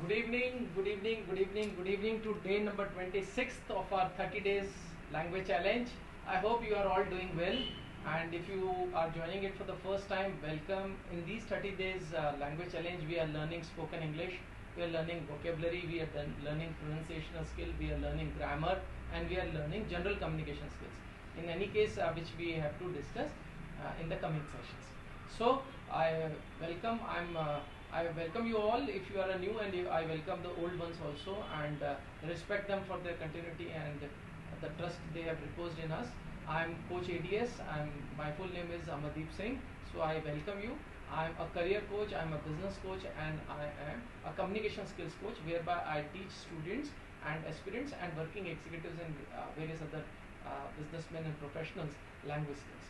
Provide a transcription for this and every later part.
Good evening, good evening, good evening, good evening to day number 26th of our 30 days language challenge. I hope you are all doing well, and if you are joining it for the first time, welcome. In these 30 days language challenge, we are learning spoken English, we are learning vocabulary, we are learning pronunciational skill, we are learning grammar, and we are learning general communication skills. In any case, which we have to discuss in the coming sessions. So I welcome you all if you are a new, and I welcome the old ones also, and respect them for their continuity and the trust they have reposed in us. I am Coach ADS. My full name is Amardeep Singh. So I welcome you. I am a career coach, I am a business coach, and I am a communication skills coach, whereby I teach students and aspirants and working executives and various other businessmen and professionals language skills.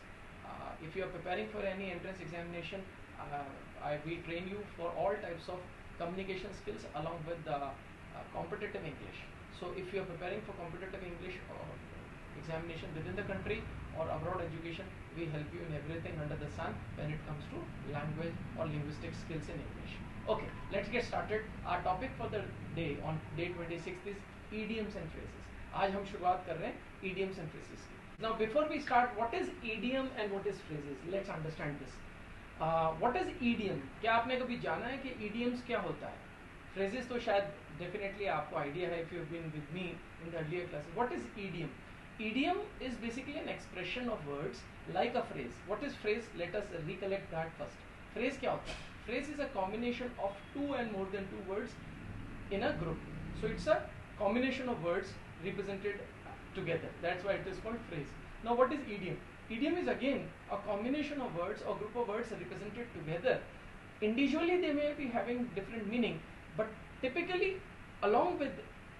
If you are preparing for any entrance examination, we train you for all types of communication skills along with the competitive English. So if you are preparing for competitive English or examination within the country or abroad education, we help you in everything under the sun when it comes to language or linguistic skills in English. Okay, let's get started. Our topic for the day on day 26th is idioms and phrases. आज हम शुरुआत कर रहे हैं idioms and phrases की. Now before we start, what is idiom and what is phrases? Let's understand this. What is idiom? क्या आपने कभी जाना है कि idioms क्या होता है? Phrases तो शायद definitely आपको idea है if you've been with me in the earlier classes. What is idiom? Idiom is basically an expression of words like a phrase. What is phrase? Let us recollect that first. Phrase क्या होता है? Phrase is a combination of two and more than two words in a group. So it's a combination of words represented together. That's why it is called phrase. Now what is idiom? Idiom is again a combination of words or group of words represented together. Individually they may be having different meaning, but typically along with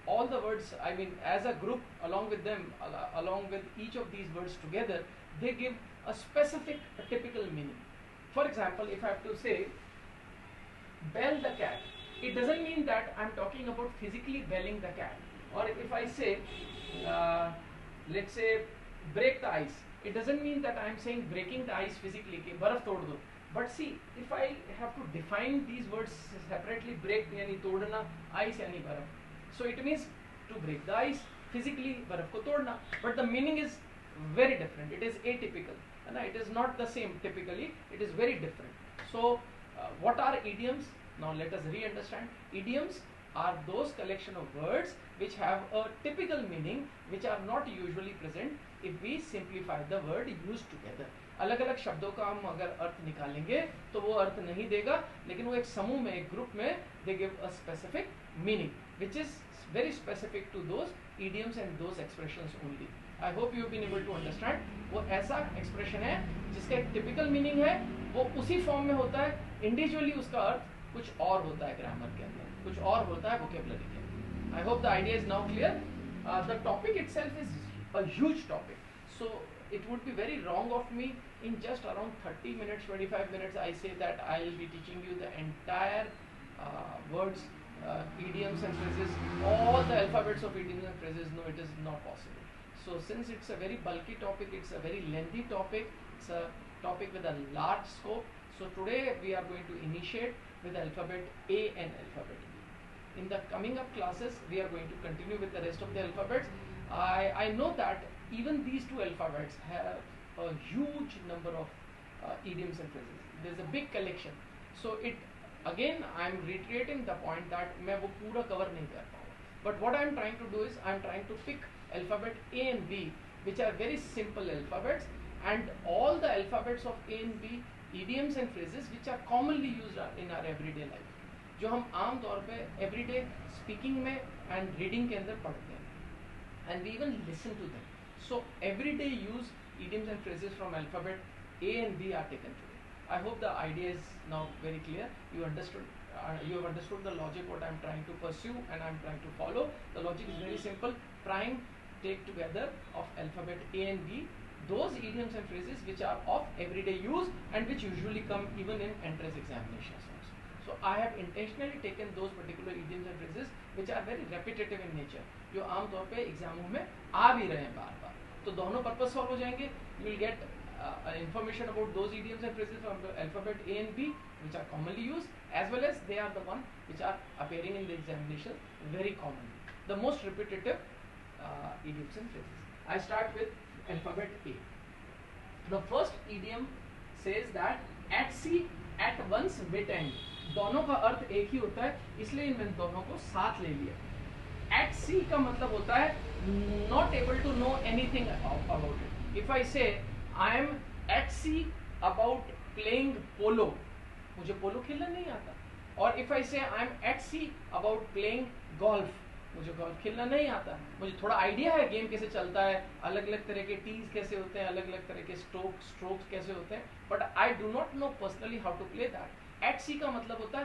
all the words, I mean as a group, along with them, along with each of these words together, they give a specific, a typical meaning. For example, if I have to say bell the cat, it doesn't mean that I'm talking about physically belling the cat. Or if I say let's say break the ice, it doesn't mean that I'm saying breaking the ice physically कि बर्फ तोड़ दो. But see, if I have to define these words separately, break यानी तोड़ना, ice यानी बर्फ, so it means to break the ice, physically बर्फ को तोड़ना, but the meaning is very different. It is atypical, and it is not the same typically. It is very different. So what are idioms? Now let us re-understand. Idioms are those collection of words which have a typical meaning, which are not usually present if we simplify the word used together. अलग अलग शब्दों का हम अगर अर्थ निकालेंगे तो वो अर्थ नहीं देगा, लेकिन वो एक समूह में, एक ग्रुप में, they give a specific meaning which is very specific to those idioms and those expressions only. I hope you have been able to understand. वो ऐसा expression है जिसका एक typical meaning है, वो उसी form में होता है, individually उसका अर्थ कुछ और होता है grammar के अंदर, कुछ और होता है vocabulary के अंदर. I hope the idea is now clear. The topic itself is a huge topic, so it would be very wrong of me in just around 30 minutes, 25 minutes I say that I will be teaching you the entire words, idioms and phrases, all the alphabets of idioms and phrases. No, it is not possible. So since it's a very bulky topic, it's a very lengthy topic, it's a topic with a large scope. So today we are going to initiate with alphabet A and alphabet B. In the coming up classes, we are going to continue with the rest of the alphabets. I know that even these two alphabets have a huge number of idioms and phrases. There's a big collection. So it again, I'm reiterating the point that मैं वो पूरा cover नहीं कर पाऊँगा. But what I'm trying to do is I'm trying to pick alphabet A and B, which are very simple alphabets, and all the alphabets of A and B, idioms and phrases which are commonly used in our everyday life, जो हम आम तौर पे everyday speaking में and reading के अंदर पढ़ते हैं, and we even listen to them. So everyday use idioms and phrases from alphabet A and B are taken today. I hope the idea is now very clear. You understood. You have understood the logic what I am trying to pursue and I am trying to follow. The logic is very simple. Prime take together of alphabet A and B those idioms and phrases which are of everyday use and which usually come even in entrance examinations also. So I have intentionally taken those particular idioms and phrases which are very repetitive in nature, जो आम तौर पे एग्जामों में आ भी रहे हैं बार बार, तो दोनों पर्पस सॉल्व हो जाएंगे. You will get information about those idioms and phrases from the alphabet A and B which are commonly used, as well as they are the one which are appearing in the examination very commonly. The most repetitive idioms and phrases. I start with alphabet A. The first idiom says that at sea, at once, wit end. दोनों का अर्थ एक ही होता है, इसलिए इन दोनों को साथ ले लिया. At sea का मतलब होता है not able to know anything about it. If I say I am at sea about playing polo, मुझे पोलो खेलना नहीं आता. और if I say I am at sea about playing golf, मुझे गोल्फ खेलना नहीं आता. मुझे थोड़ा आइडिया है गेम कैसे चलता है, अलग अलग तरह के टीज कैसे होते हैं, अलग अलग तरह के स्ट्रोक्स कैसे होते हैं, but I do not know personally how to play that. At sea का मतलब होता है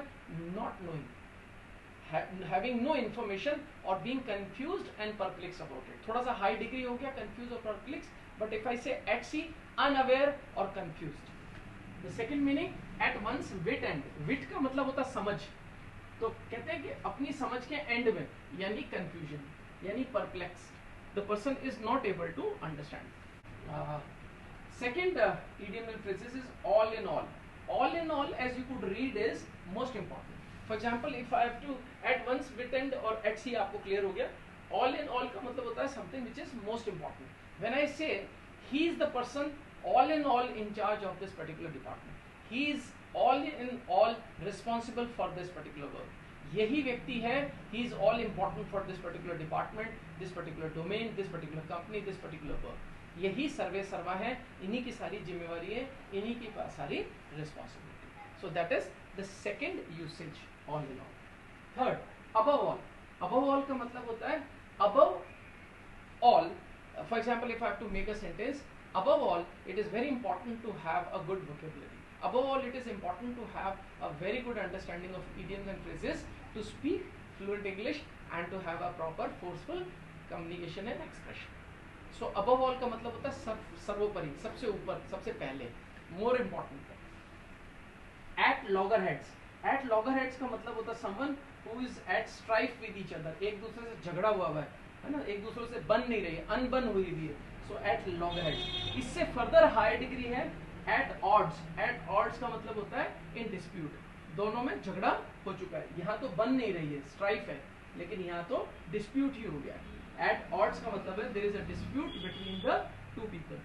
not knowing, having no information or being confused and perplexed about it. थोड़ा सा हाई डिग्री हो गया confused और perplexed, but if I say at sea, unaware or confused. The second meaning, at once, wit end. Wit का मतलब होता है समझ. तो कहते हैं कि अपनी समझ के एंड में, यानी कंफ्यूजन, यानी perplexed, the person is not able to understand. Second idiom and phrases is all in all. All in all, as you could read, is most important. For example, if I have to at once, wit end or at sea, आपको clear हो गया. All in all का मतलब होता है something which is most important. When I say he is the person all in all in charge of this particular department, he is all in all responsible for this particular work. यही व्यक्ति है, he is all important for this particular department, this particular domain, this particular company, this particular work. यही सर्वे सर्वा है, इन्हीं की सारी जिम्मेवारी है, इन्हीं की सारी responsibility. So that is the second usage, all in all. Third, above all. Above all का मतलब होता है above all. For example, if I have to make a sentence, above all, it is very important to have a good vocabulary. Above all, it is important to have a very good understanding of idioms and phrases, to speak fluent English and to have a proper forceful communication and expression. So above all का मतलब होता है सर्वोपरि, सबसे ऊपर, सबसे पहले, more important. At loggerheads. At loggerheads का मतलब होता है someone who is at strife with each other. एक दूसरे से झगड़ा हुआ है ना, एक दूसरे से बन नहीं रही है, अनबन हुई हुई है. So at loggerheads. इससे further higher degree है at odds. At odds का मतलब होता है in dispute. दोनों में झगड़ा हो चुका है, यहाँ तो बन नहीं रही है, स्ट्राइफ है, लेकिन यहाँ तो डिस्प्यूट ही हो गया. At odds का मतलब है there is a dispute between the two people.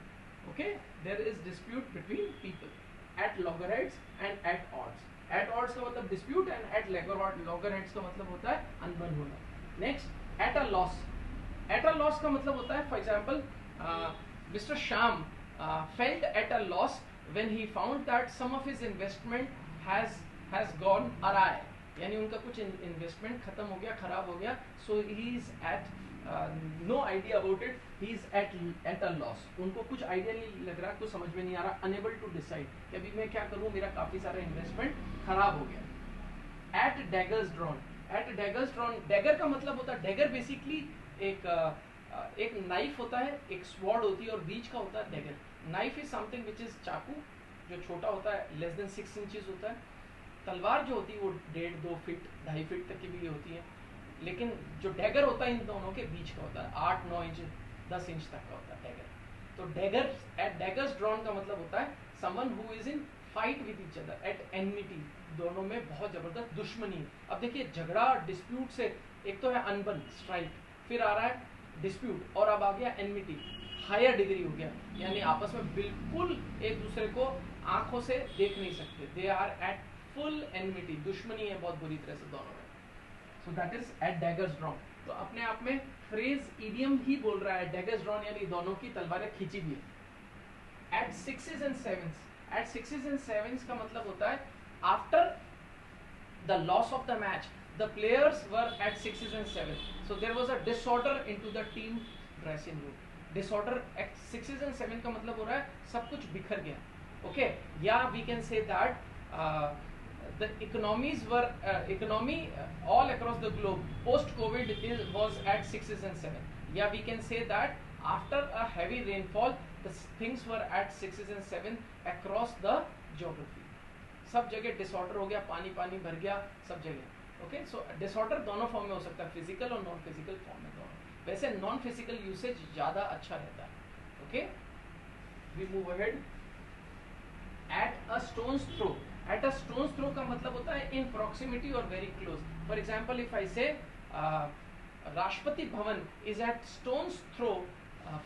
Okay, there is dispute between people. At loggerheads and at odds. At odds का मतलब dispute and at loggerheads का मतलब होता है अनबन होना. Next, at a loss. At a loss का मतलब होता है, for example, Mr. Sham felt at a loss when he found that some of his investment has gone awry. यानी उनका कुछ इन्वेस्टमेंट खत्म हो गया, खराब हो गया. So he is at no idea about it. He is at a loss. उनको कुछ आइडिया नहीं लग रहा, कुछ समझ में नहीं आ रहा, unable to decide कि अभी मैं क्या करूँ, मेरा काफी सारा इन्वेस्टमेंट खराब हो गया. At daggers drawn. At daggers drawn. Dagger का मतलब होता है, dagger बेसिकली एक नाइफ होता है, एक स्वॉर्ड होती है, और बीच का होता है dagger. Knife is something which is चाकू, जो छोटा होता है, लेस देन 6 इंचेस होता है. तलवार जो होती है वो 1.5-2 फीट 2.5 फीट तक की भी होती है, लेकिन जो डैगर होता है इन दोनों के बीच का होता है, 8-9 इंच 10 इंच तक का होता है डैगर. तो डैगर, एट डैगर्स ड्रॉन का मतलब होता है someone who is in fight with each other, at enmity, दोनों में बहुत जबरदस्त दुश्मनी. अब देखिए झगड़ा, डिस्प्यूट से एक तो है अनबन, स्ट्राइक, फिर आ रहा है डिस्प्यूट, और अब आ गया एनमिटी, हायर डिग्री हो गया, यानी आपस में बिल्कुल एक दूसरे को आंखों से देख नहीं सकते. They are at full enmity, दुश्मनी है बहुत बुरी तरह से दोनों में. So that is at daggers drawn. तो अपने आप में फ्रेज ईडियम ही बोल रहा है, डैगर्स ड्रॉन यानी दोनों की तलवारें खींची हुई है. Eight 6s and 7s. Eight 6s and 7s का मतलब होता है after the loss of the match, the players were at 6s and 7s, so there was a disorder into the team dressing room. Disorder at 6s and 7 का मतलब हो रहा है सब कुछ बिखर गया. Okay, yeah, we can say that the economies were economy all across the globe post COVID was at 6s and 7. Yeah, we can say that after a heavy rainfall the things were at 6s and 7 across the geography. सब जगह disorder हो गया, पानी पानी भर गया सब जगह. ओके, सो डिसऑर्डर दोनों फॉर्म में हो सकता है, फिजिकल और नॉन फिजिकल फॉर्म में दोनों. वैसे नॉन फिजिकल यूसेज ज़्यादा अच्छा रहता है. Okay, we move ahead. At a stones throw. At a stones throw का मतलब होता है इन प्रॉक्सिमिटी और very close. For example if I say Rashtrapati Bhavan is at stones throw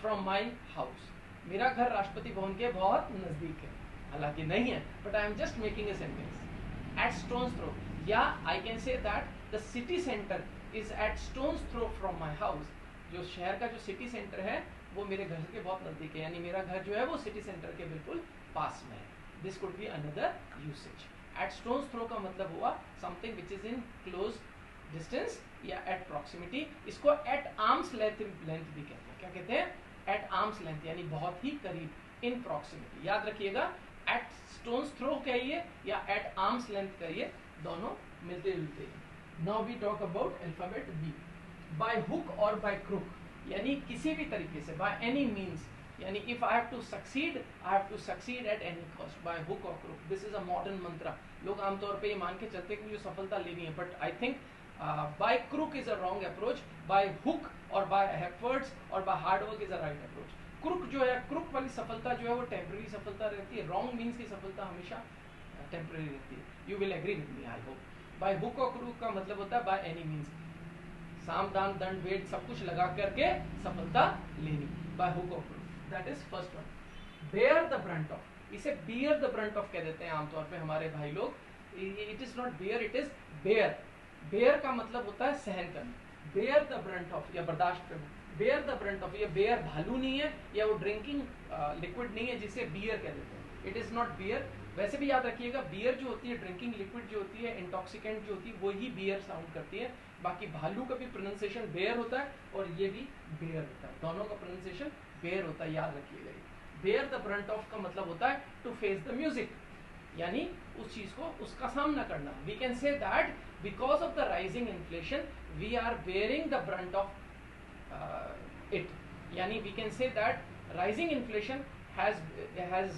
from my house. मेरा घर राष्ट्रपति भवन के बहुत नजदीक है, हालांकि नहीं है, but I am just making a sentence. At stones throw. या I can say that the city centre is at stones throw from my house. जो शहर का जो सिटी सेंटर है वो मेरे घर के बहुत नजदीक है, यानी मेरा घर जो है वो सिटी सेंटर के बिल्कुल पास में है. This could be another usage. At stones throw का मतलब हुआ something which is in close distance या एट प्रॉक्सिमिटी. इसको एट आर्म्स लेंथ भी कहते हैं. क्या कहते हैं? एट आर्म्स लेंथ, यानी बहुत ही करीब, इन प्रॉक्सिमिटी. याद रखिएगा, एट स्टोन्स थ्रो कहिए या एट आर्म्स लेंथ कहिए, दोनों मिलते जुलते हैं. Now we talk about alphabet B. By hook और बाय क्रुक, यानी किसी भी तरीके से, बाय एनी मीन्स, यानी if I have to succeed, I have to succeed at any cost, by hook और crook. This is a modern mantra. लोग आमतौर पे ये मान के चलते हैं कि मुझे सफलता लेनी है, but I think by crook is a wrong approach. By hook और बाय एफर्ट्स और by hard work is a right approach. Crook जो है, क्रुक वाली सफलता जो है वो टेम्पररी सफलता रहती है. रॉन्ग मीन्स की सफलता हमेशा टेम्पररी रहती है. You will agree with me, I hope. By hook और क्रुक का मतलब होता है बाय एनी मीन्स, साम दाम दंड भेद सब कुछ लगा करके सफलता लेनी. बाय हुक और crook, that is first one. Bear the brunt of, इसे बियर द ब्रंट ऑफ कह देते हैं आमतौर पे हमारे भाई लोग. It is not beer, it is bear. Bear का मतलब होता है सहन करना. बेयर द ब्रंट ऑफ या बर्दाश्त करना. बेयर द ब्रंट ऑफ, ये बेयर भालू नहीं है या वो ड्रिंकिंग लिक्विड नहीं है जिसे बियर कह देते हैं. It is not beer. वैसे भी याद रखिएगा, बियर जो होती है, ड्रिंकिंग लिक्विड जो होती है, इंटॉक्सिकेंट जो होती है, वो ही बियर साउंड करती है. बाकी भालू का भी प्रोनाउंसिएशन बेयर होता है और ये भी बेयर होता है. दोनों का प्रोनाउंसिएशन बेयर होता है, याद रखिएगा. बेयर द ब्रंट ऑफ का मतलब होता है टू फेस द म्यूजिक, यानी उस चीज को, उसका सामना करना. We can say that because of the rising inflation we are bearing the brunt of it. यानी we can say that rising inflation has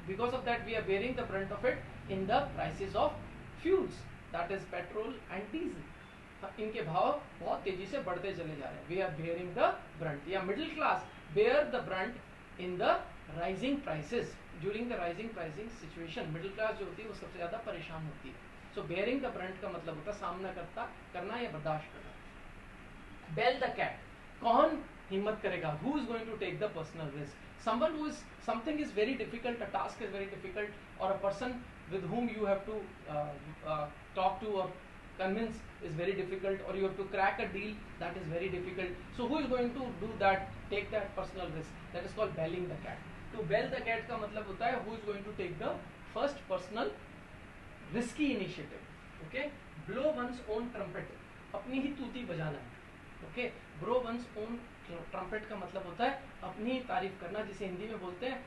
because of that we are bearing the brunt of it in the prices of fuels, that is petrol and diesel. इनके भाव बहुत तेजी से बढ़ते चले जा रहे हैं. We are bearing the brunt. या middle class bear the brunt in the rising prices. During the rising pricing situation middle class जो होती है वो सबसे ज्यादा परेशान होती है. सो बेयरिंग द ब्रंट का मतलब होता है सामना करना या बर्दाश्त करना. बेल द कैट, कौन हिम्मत करेगा? Who is going to take the personal risk? Someone who is, something is very difficult, a task is very difficult, or a person with whom you have to talk to or convince is very difficult, or you have to crack a deal that is very difficult. So who is going to do that, take that personal risk? That is called belling the cat. To bell the cat का मतलब होता है who is going to take the first personal risky initiative. Okay, blow one's own trumpet, अपनी ही तूती बजाना है. Okay, blow one's own trumpet का मतलब होता है अपनी तारीफ करना, जिसे हिंदी में बोलते हैं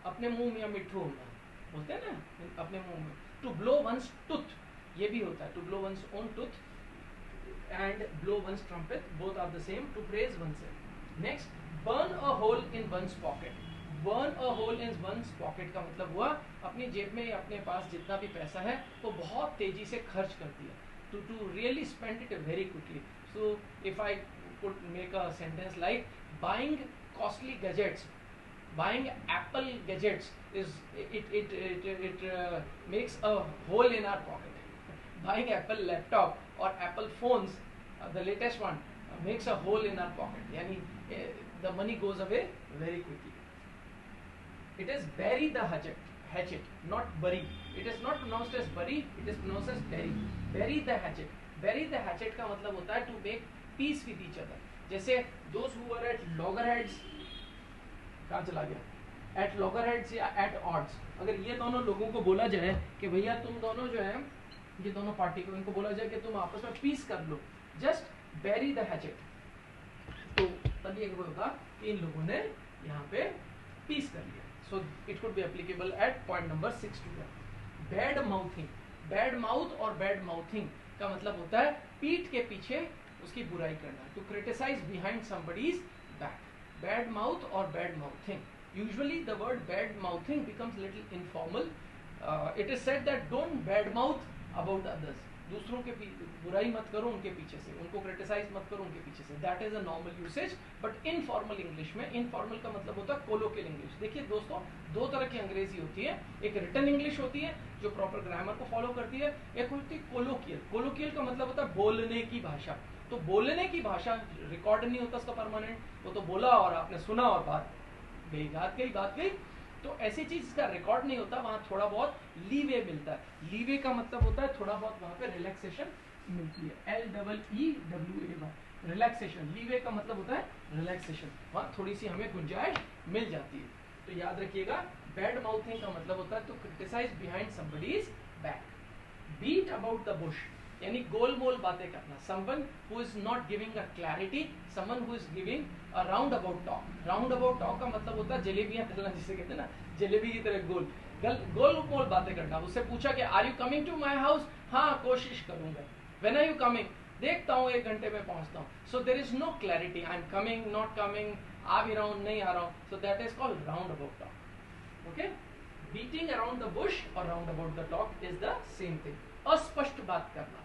अपने मुंह में या मिठू होना, बोलते हैं ना अपने मुंह में. टू ब्लो वंस टूथ, ये भी होता है. To blow one's own tooth and blow one's trumpet, both are the same. To praise oneself. Next, burn a hole in one's pocket. Burn a hole in one's pocket का मतलब हुआ अपनी जेब में अपने पास जितना भी पैसा है वो बहुत तेजी से खर्च कर दिया. To really spend it very quickly. So if I could make a sentence like buying costly gadgets, buying Apple gadgets is it makes a hole in our pocket. Buying Apple laptop or Apple phones, the latest one, makes a hole in our pocket. Yani the money goes away very quickly. It is bury the hatchet, not bury. It is not pronounced as bury, it is pronounced as bury. Bury the hatchet. Bury the hatchet का मतलब होता है to make peace with each other. जैसे those who were at loggerheads, कहाँ चला गया, at loggerheads या at odds, अगर ये दोनों लोगों को बोला जाए कि भैया तुम दोनों जो है, ये दोनों पार्टी को इनको बोला जाए कि तुम आपस में पीस कर लो, जस्ट bury the hatchet, तो तब ये होगा कि इन लोगों ने यहाँ पे पीस कर लिया. So it could be applicable at point number 6 to that. Bad mouthing, bad mouth और bad mouthing का मतलब होता है पीठ के पीछे उसकी बुराई करना. To criticise behind somebody's back. Bad mouth और bad mouthing. Usually the word bad mouthing becomes little informal. It is said that don't bad mouth about others. दूसरों के बुराई मत करो उनके पीछे से, उनको क्रिटिसाइज मत करो उनके पीछे से, that is a normal usage. But informal English में, इनफॉर्मल का मतलब होता है कोलोकियल इंग्लिश। देखिए दोस्तों, दो तरह की अंग्रेजी होती है, एक रिटन इंग्लिश होती है जो प्रॉपर ग्रामर को फॉलो करती है, एक होती है कोलोकियल। कोलोकियल का मतलब होता है बोलने की भाषा। तो बोलने की भाषा रिकॉर्ड नहीं होता उसका परमानेंट, वो तो बोला और आपने सुना और बात गई, बात गई। तो ऐसी चीज का रिकॉर्ड नहीं होता, वहां थोड़ा बहुत लीवे मिलता है। लीवे का मतलब होता है थोड़ा बहुत वहां पे रिलैक्सेशन मिलती है, LEEWAY, रिलैक्सेशन। लीवे का मतलब होता है रिलैक्सेशन, वहां थोड़ी सी हमें गुंजाइश मिल जाती है। तो याद रखिएगा, बैड माउथिंग का मतलब होता है to criticise behind somebody's back. Beat about the bush यानी गोल मोल बातें करना, someone who is not giving a clarity, someone who is giving a round about talk. Round about talk का मतलब होता है जलेबियां तलना, जिसे कहते हैं ना, जलेबी की तरह गोल गोल मोल बातें करना। उससे पूछा कि are you coming to my house, हाँ कोशिश करूंगा। व्हेन आर यू कमिंग, देखता हूँ 1 घंटे में पहुंचता हूँ। So there is no clarity, I am coming, not coming, आ भी रहा हूँ, नहीं आ रहा हूँ। So that is called round about talk. Okay, beating around the bush और round about the talk is the same thing. अस्पष्ट बात करना,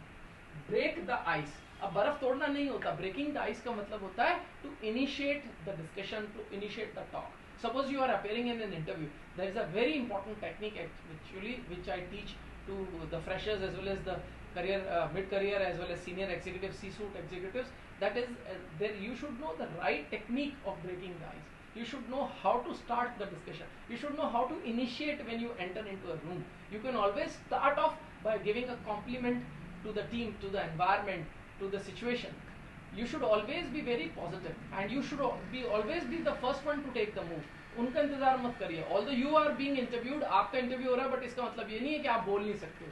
ब्रेक द आइस। अब बर्फ तोड़ना नहीं होता, ब्रेकिंग द आइस का मतलब होता है to initiate the discussion, to initiate the talk. Suppose you are appearing in an interview, there is a very important technique actually which I teach to the freshers as well as the career, mid-career as well as senior executives, C-suite executives. That is, there you should know the right technique of breaking the ice. You should know how to start the discussion. You should know how to initiate when you enter into a room. You can always start off by giving a compliment to the team, to the environment, to the situation. You should always be very positive and you should always be the first one to take the move. उनका इंतजार मत करिए। Although you are being interviewed, आपका interview हो रहा है, but इसका मतलब ये नहीं है कि आप बोल नहीं सकते।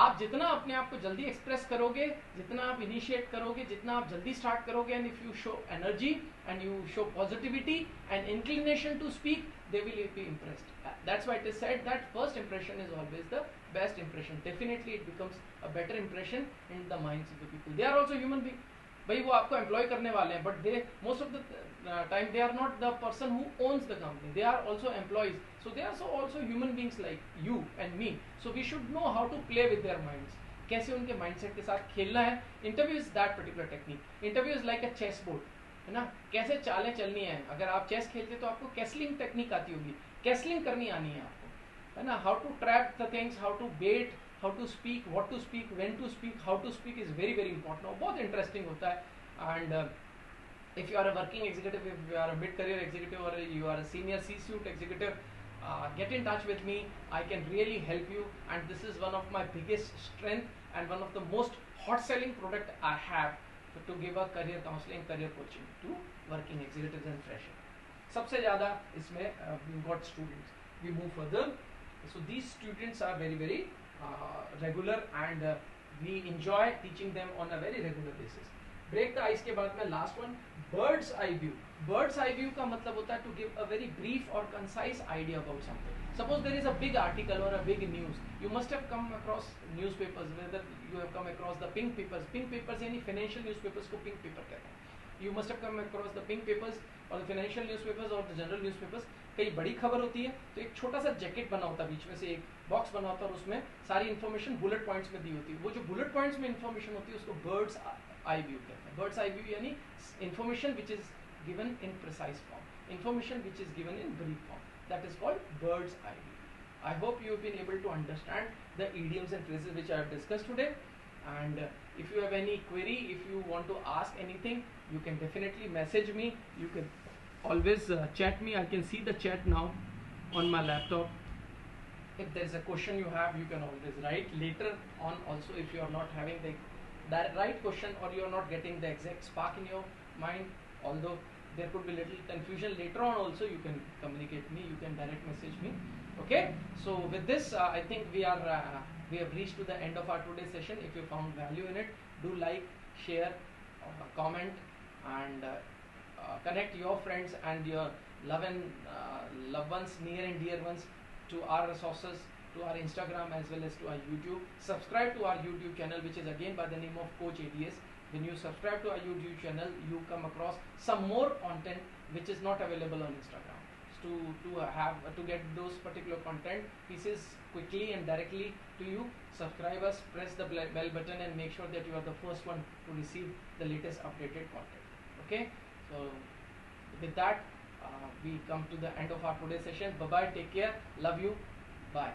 आप जितना अपने आप को जल्दी एक्सप्रेस करोगे, जितना आप इनिशिएट करोगे, जितना आप जल्दी स्टार्ट करोगे, and if you show energy and you show positivity and inclination to speak, they will be impressed. That's why it is said that first impression is always the best impression. Definitely it becomes a better impression in the minds of the people. They are also human beings. भाई वो आपको employ करने वाले हैं, but they most of the time they are not the person who owns the company, they are also employees. So they are also human beings like you and me. So we should know how to play with their minds, कैसे उनके mindset के साथ खेलना है. Interview is that particular technique. Interview is like a chess board, है ना. कैसे चालें चलनी है. अगर आप चेस खेलते तो आपको कैसलिंग टेक्निक आती होगी, कैसलिंग करनी आनी है आपको, है ना. How to trap the things, how to bet, how to speak, what to speak, when to speak, how to speak is very very important और बहुत इंटरेस्टिंग होता है. And if you are a working executive, if you are a mid-career executive or you are a senior C-suite executive, get in touch with me. I can really help you, and this is one of my biggest strength and one of the most hot-selling product I have to give a career counseling, career coaching to working executives and freshers. सबसे ज़्यादा इसमें we got students. We move further. So these students are very very regular and we enjoy teaching them on a very regular basis. Break the ice के बाद में last one, bird's eye view. Bird's eye view का मतलब होता है to give a very brief और concise idea about something. Suppose there is a big article और a big news. You must have come across newspapers, whether you have come across the pink papers. Pink papers यानी financial newspapers को pink paper कहते हैं. You must have come across the pink papers और the financial newspapers और the general newspapers. कई बड़ी खबर होती है तो एक छोटा सा जैकेट बना होता है, बीच में से एक बॉक्स बना होता है और उसमें सारी इन्फॉर्मेशन बुलेट पॉइंट्स में दी होती है. वो जो बुलेट पॉइंट्स में इन्फॉर्मेशन होती है उसको बर्ड्स आई व्यू कहते हैं. बर्ड्स आई व्यू यानी information which is given in precise form, information which is given in brief form, that is called bird's eye view. I hope you have been able to understand the idioms and phrases which I have discussed today, and if you have any query, if you want to ask anything, you can definitely message me. You can always chat me. I can see the chat now on my laptop. If there is a question you have, you can always write later on also. If you are not having that right question or you are not getting the exact spark in your mind, although there could be little confusion later on also, you can communicate me, you can direct message me. Okay, so with this I think we have reached to the end of our today's session. If you found value in it, do like, share, comment, and connect your friends and your loved ones, near and dear ones, to our resources, to our Instagram as well as to our YouTube. Subscribe to our YouTube channel, which is again by the name of Coach ADS. When you subscribe to our YouTube channel, you come across some more content which is not available on Instagram. to get those particular content pieces quickly and directly to you, subscribe us, press the bell button, and make sure that you are the first one to receive the latest updated content. Okay, so with that, we come to the end of our today's session. Bye bye, take care, love you, bye.